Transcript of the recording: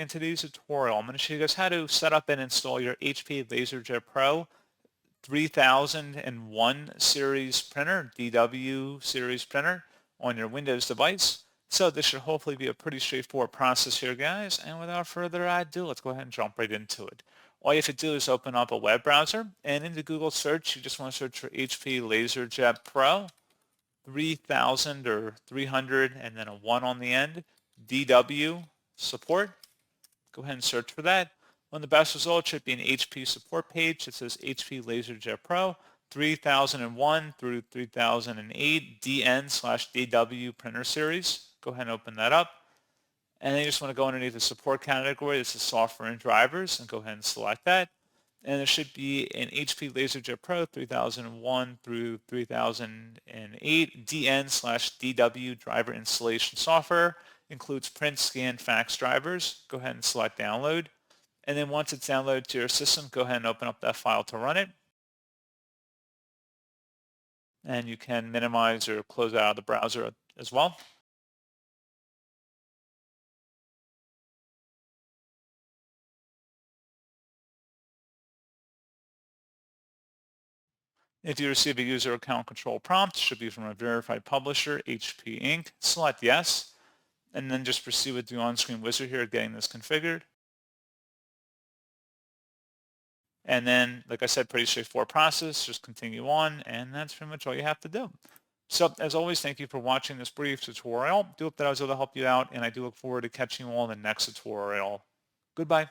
In today's tutorial, I'm going to show you guys how to set up and install your HP LaserJet Pro 3001 series printer, DW series printer on your Windows device. So this should hopefully be a pretty straightforward process here, guys. And without further ado, let's go ahead and jump right into it. All you have to do is open up a web browser, and in the Google search, you just want to search for HP LaserJet Pro 3000 or 300 and then a 1 on the end, DW support. Go ahead and search for that. On the best result should be an HP support page that says HP LaserJet Pro 3001 through 3008 DN/DW printer series. Go ahead and open that up. And then you just want to go underneath the support category. This is software and drivers, and go ahead and select that. And there should be an HP LaserJet Pro 3001 through 3008 DN/DW driver installation software. Includes print, scan, fax drivers. Go ahead and select download. And then once it's downloaded to your system, go ahead and open up that file to run it. And you can minimize or close out of the browser as well. If you receive a user account control prompt, it should be from a verified publisher, HP Inc. Select yes, and then just proceed with the on-screen wizard here, getting this configured. And then, like I said, pretty straightforward process. Just continue on, and that's pretty much all you have to do. So, as always, thank you for watching this brief tutorial. I do hope that I was able to help you out, and I do look forward to catching you all in the next tutorial. Goodbye.